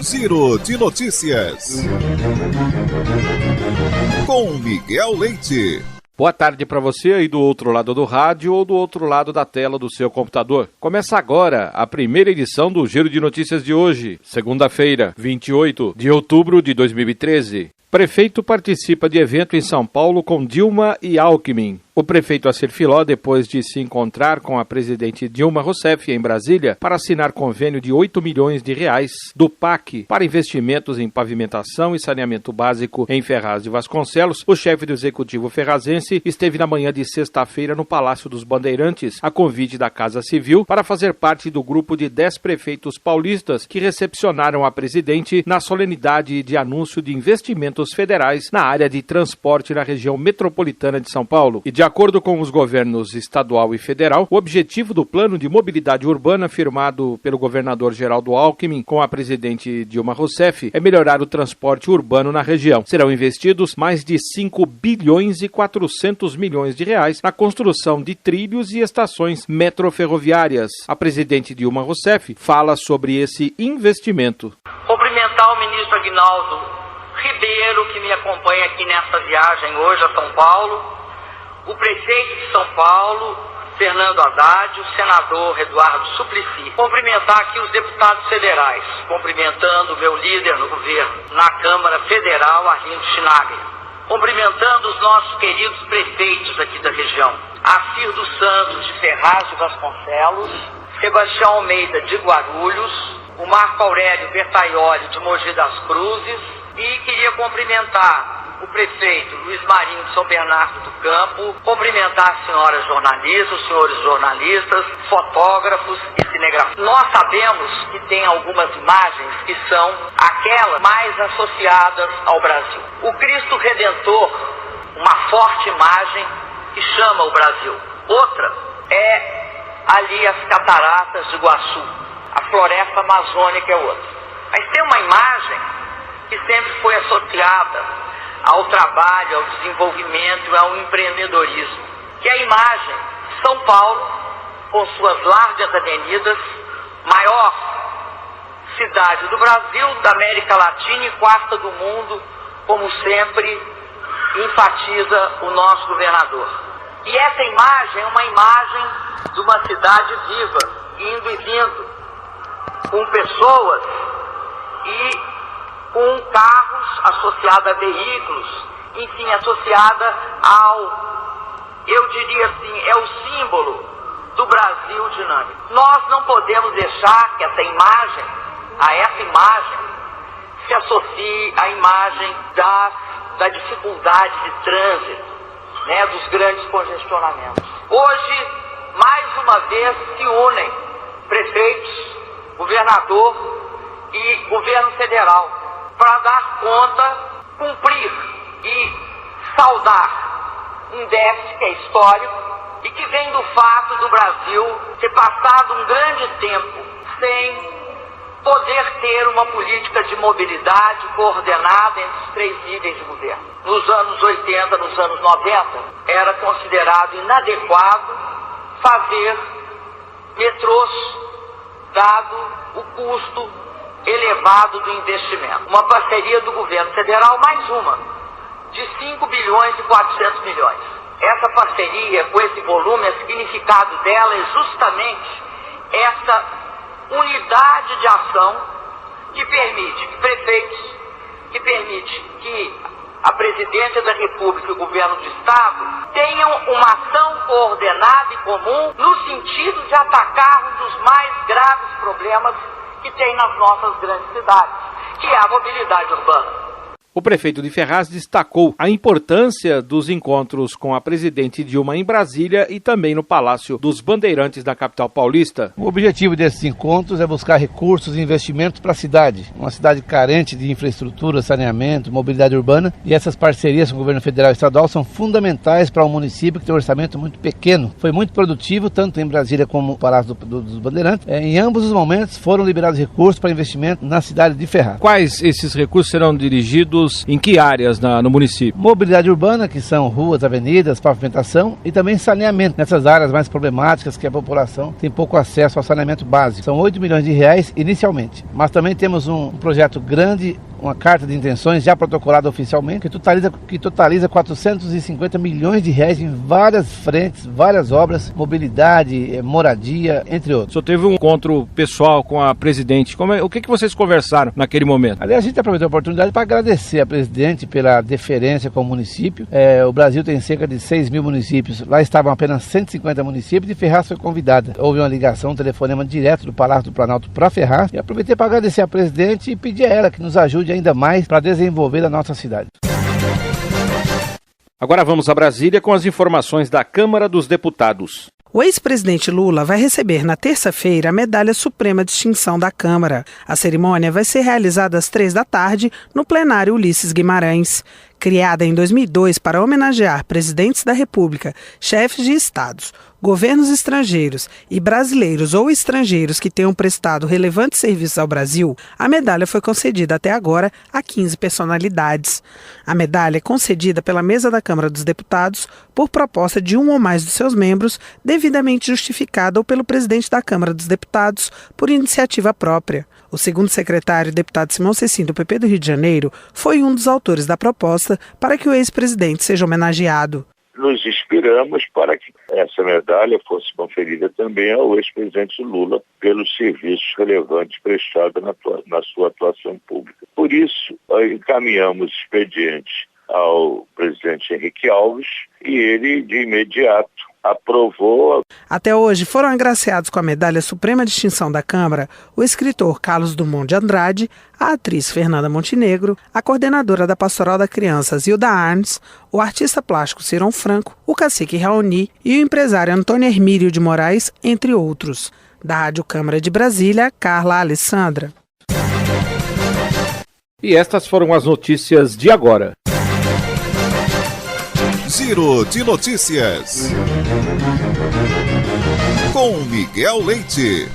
Giro de Notícias, com Miguel Leite. Boa tarde para você aí do outro lado do rádio ou do outro lado da tela do seu computador. Começa agora a primeira edição do Giro de Notícias de hoje, segunda-feira, 28 de outubro de 2013. Prefeito participa de evento em São Paulo com Dilma e Alckmin. O prefeito Assir Filó, depois de se encontrar com a presidente Dilma Rousseff em Brasília para assinar convênio de R$8 milhões do PAC para investimentos em pavimentação e saneamento básico em Ferraz de Vasconcelos, o chefe do executivo ferrazense esteve na manhã de sexta-feira no Palácio dos Bandeirantes, a convite da Casa Civil, para fazer parte do grupo de 10 prefeitos paulistas que recepcionaram a presidente na solenidade de anúncio de investimentos federais na área de transporte na região metropolitana de São Paulo. E de acordo com os governos estadual e federal, o objetivo do plano de mobilidade urbana firmado pelo governador Geraldo Alckmin com a presidente Dilma Rousseff é melhorar o transporte urbano na região. Serão investidos mais de R$5 bilhões e 400 milhões na construção de trilhos e estações metroferroviárias. A presidente Dilma Rousseff fala sobre esse investimento. Cumprimentar o ministro Aguinaldo Ribeiro, que me acompanha aqui nessa viagem hoje a São Paulo, o prefeito de São Paulo, Fernando Haddad, o senador Eduardo Suplicy. Cumprimentar aqui os deputados federais, cumprimentando o meu líder no governo, na Câmara Federal, Arlindo Chinaglia. Cumprimentando os nossos queridos prefeitos aqui da região, Assir dos Santos, de Ferraz de Vasconcelos, Sebastião Almeida, de Guarulhos, o Marco Aurélio Bertaioli, de Mogi das Cruzes, e queria cumprimentar o prefeito Luiz Marinho de São Bernardo do Campo, cumprimentar as senhoras jornalistas, os senhores jornalistas, fotógrafos e cinegrafistas. Nós sabemos que tem algumas imagens que são aquelas mais associadas ao Brasil. O Cristo Redentor, uma forte imagem que chama o Brasil. Outra é ali as cataratas de Iguaçu, a floresta amazônica é outra. Mas tem uma imagem que sempre foi associada ao trabalho, ao desenvolvimento, ao empreendedorismo, que é a imagem de São Paulo, com suas largas avenidas, maior cidade do Brasil, da América Latina e quarta do mundo, como sempre enfatiza o nosso governador. E essa imagem é uma imagem de uma cidade viva, indo e vindo, com pessoas e com carros, associada a veículos, enfim, associada eu diria assim, é o símbolo do Brasil dinâmico. Nós não podemos deixar que essa imagem se associe à imagem da dificuldade de trânsito, né, dos grandes congestionamentos. Hoje, mais uma vez, se unem prefeitos, governador e governo federal para dar conta, cumprir e saldar um déficit que é histórico e que vem do fato do Brasil ter passado um grande tempo sem poder ter uma política de mobilidade coordenada entre os 3 níveis de governo. Nos anos 80, nos anos 90, era considerado inadequado fazer metrôs, dado o custo elevado do investimento. Uma parceria do governo federal, mais uma, de 5 bilhões e 400 milhões. Essa parceria, com esse volume, o significado dela é justamente essa unidade de ação que permite que prefeitos, que permite que a presidência da República e o governo do Estado tenham uma ação coordenada e comum no sentido de atacar um dos mais graves problemas que tem nas nossas grandes cidades, que é a mobilidade urbana. O prefeito de Ferraz destacou a importância dos encontros com a presidente Dilma em Brasília e também no Palácio dos Bandeirantes da capital paulista. O objetivo desses encontros é buscar recursos e investimentos para a cidade, uma cidade carente de infraestrutura, saneamento, mobilidade urbana, e essas parcerias com o governo federal e estadual são fundamentais para um município que tem um orçamento muito pequeno. Foi muito produtivo, tanto em Brasília como no Palácio dos Bandeirantes. Em ambos os momentos foram liberados recursos para investimento na cidade de Ferraz. Quais esses recursos serão dirigidos investimentos em que áreas no município? Mobilidade urbana, que são ruas, avenidas, pavimentação, e também saneamento, nessas áreas mais problemáticas que a população tem pouco acesso ao saneamento básico. São 8 milhões de reais inicialmente, mas também temos um projeto grande, uma carta de intenções já protocolada oficialmente, que totaliza 450 milhões de reais em várias frentes, várias obras, mobilidade, moradia, entre outros. O senhor teve um encontro pessoal com a presidente. O que vocês conversaram naquele momento? Aliás, a gente aproveitou a oportunidade para agradecer a presidente pela deferência com o município. O Brasil tem cerca de 6 mil municípios. Lá estavam apenas 150 municípios e Ferraz foi convidada. Houve uma ligação, um telefonema direto do Palácio do Planalto para Ferraz. E aproveitei para agradecer a presidente e pedir a ela que nos ajude ainda mais para desenvolver a nossa cidade. Agora vamos a Brasília com as informações da Câmara dos Deputados. O ex-presidente Lula vai receber na terça-feira a Medalha Suprema de Extinção da Câmara. A cerimônia vai ser realizada às 15h no plenário Ulisses Guimarães. Criada em 2002 para homenagear presidentes da República, chefes de estados, governos estrangeiros e brasileiros ou estrangeiros que tenham prestado relevantes serviços ao Brasil, a medalha foi concedida até agora a 15 personalidades. A medalha é concedida pela mesa da Câmara dos Deputados por proposta de um ou mais dos seus membros, devidamente justificada, ou pelo presidente da Câmara dos Deputados por iniciativa própria. O segundo secretário, deputado Simão Cecim, do PP do Rio de Janeiro, foi um dos autores da proposta para que o ex-presidente seja homenageado. Nos inspiramos para que essa medalha fosse conferida também ao ex-presidente Lula pelos serviços relevantes prestados na sua atuação pública. Por isso, encaminhamos expedientes ao presidente Henrique Alves e ele, de imediato, aprovou. Até hoje foram agraciados com a Medalha Suprema de Extinção da Câmara o escritor Carlos Drummond de Andrade, a atriz Fernanda Montenegro, a coordenadora da Pastoral da Criança Zilda Arnes, o artista plástico Ciron Franco, o cacique Raoni e o empresário Antônio Hermílio de Moraes, entre outros. Da Rádio Câmara de Brasília, Carla Alessandra. E estas foram as notícias de agora. Giro de Notícias. Com Miguel Leite.